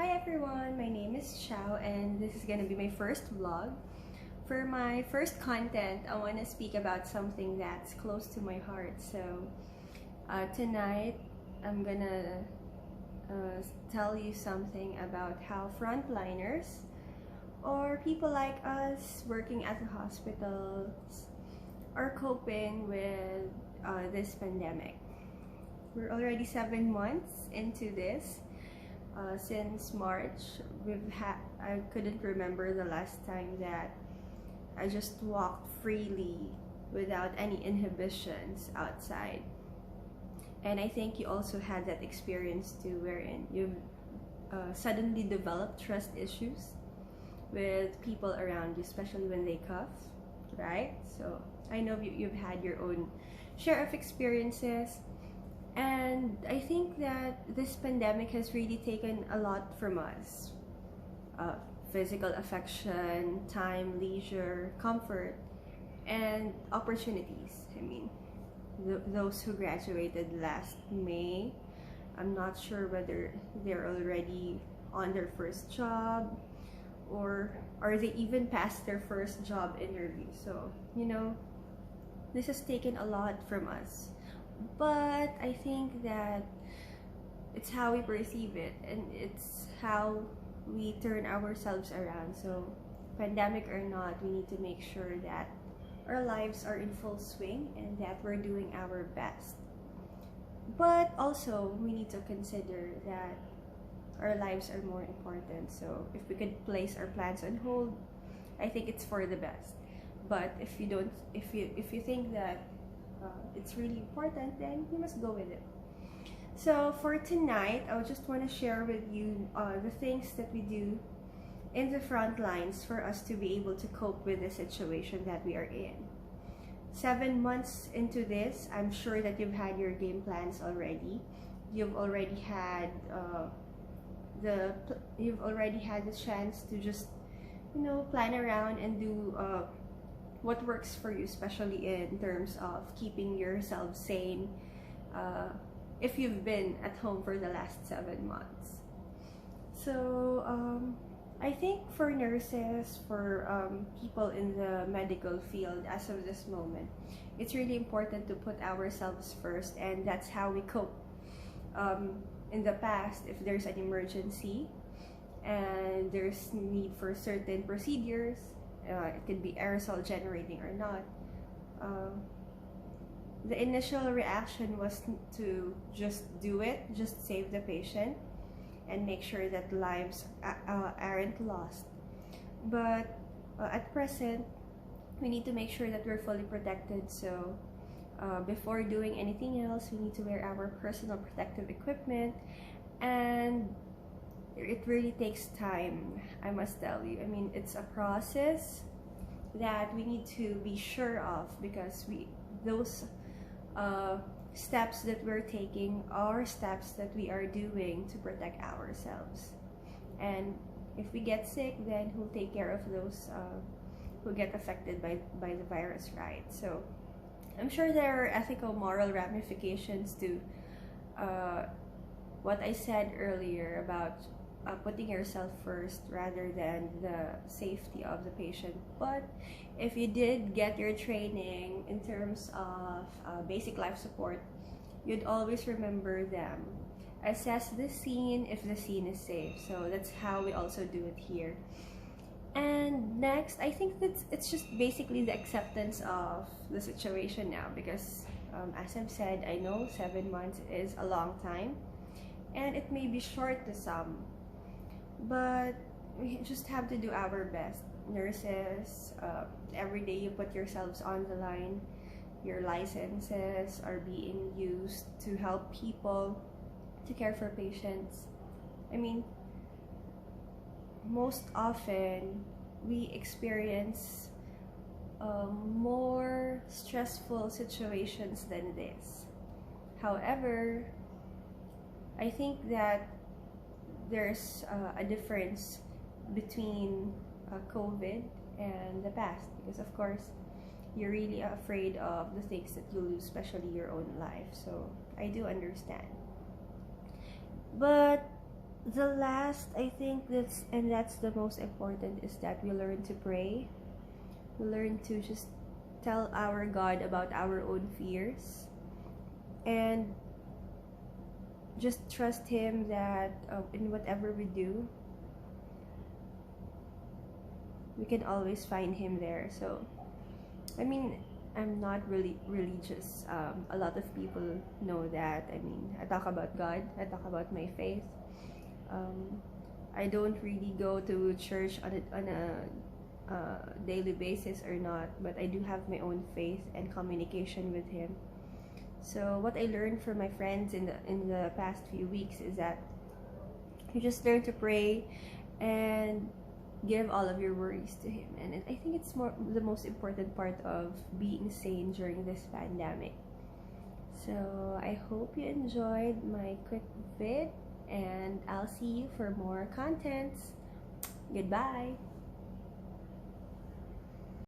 Hi everyone, my name is Xiao and this is gonna be my first vlog. For my first content, I want to speak about something that's close to my heart. So tonight, I'm gonna tell you something about how frontliners or people like us working at the hospitals are coping with this pandemic. We're already 7 months into this. Since March, I couldn't remember the last time that I just walked freely without any inhibitions outside. And I think you also had that experience too, wherein you've suddenly developed trust issues with people around you, especially when they cough, right? So I know you've had your own share of experiences. And I think that this pandemic has really taken a lot from us. Physical affection, time, leisure, comfort, and opportunities. I mean, those who graduated last May, I'm not sure whether they're already on their first job or are they even past their first job interview. So, this has taken a lot from us. But I think that it's how we perceive it and it's how we turn ourselves around. So pandemic or not, we need to make sure that our lives are in full swing and that we're doing our best. But also we need to consider that our lives are more important. So if we could place our plans on hold, I think it's for the best. But if you think that it's really important, then you must go with it. So for tonight, I just want to share with you the things that we do in the front lines for us to be able to cope with the situation that we are in. 7 months into this, I'm sure that you've had your game plans already. You've already had the chance to just plan around and do what works for you, especially in terms of keeping yourself sane if you've been at home for the last 7 months. So I think for nurses, for people in the medical field as of this moment, it's really important to put ourselves first, and that's how we cope. In the past, if there's an emergency and there's need for certain procedures, it could be aerosol generating or not, the initial reaction was to just do it, just save the patient and make sure that lives aren't lost. But at present, we need to make sure that we're fully protected. So before doing anything else, we need to wear our personal protective equipment, and it really takes time, I must tell you. I mean, it's a process that we need to be sure of, because those steps that we're taking are steps that we are doing to protect ourselves. And if we get sick, then who'll take care of those who get affected by the virus, right? So I'm sure there are ethical, moral ramifications to what I said earlier about putting yourself first rather than the safety of the patient. But if you did get your training in terms of basic life support, you'd always remember them. Assess the scene if the scene is safe. So that's how we also do it here. And next, I think that it's just basically the acceptance of the situation now, because as I've said, I know 7 months is a long time and it may be short to some, but we just have to do our best. Nurses, every day you put yourselves on the line. Your licenses are being used to help people, to care for patients. I mean, most often we experience more stressful situations than this. However, I think that there's a difference between COVID and the past, because of course you're really afraid of the things that you lose, especially your own life. So I do understand. But The last, I think that's the most important, is that we learn to pray. We learn to just tell our God about our own fears, and just trust Him that in whatever we do, we can always find Him there. So, I mean, I'm not really religious. A lot of people know that. I mean, I talk about God, I talk about my faith. I don't really go to church on a daily basis or not, but I do have my own faith and communication with Him. So what I learned from my friends in the past few weeks is that you just learn to pray and give all of your worries to Him, and I think it's the most important part of being sane during this pandemic. So I hope you enjoyed my quick vid, and I'll see you for more contents. Goodbye.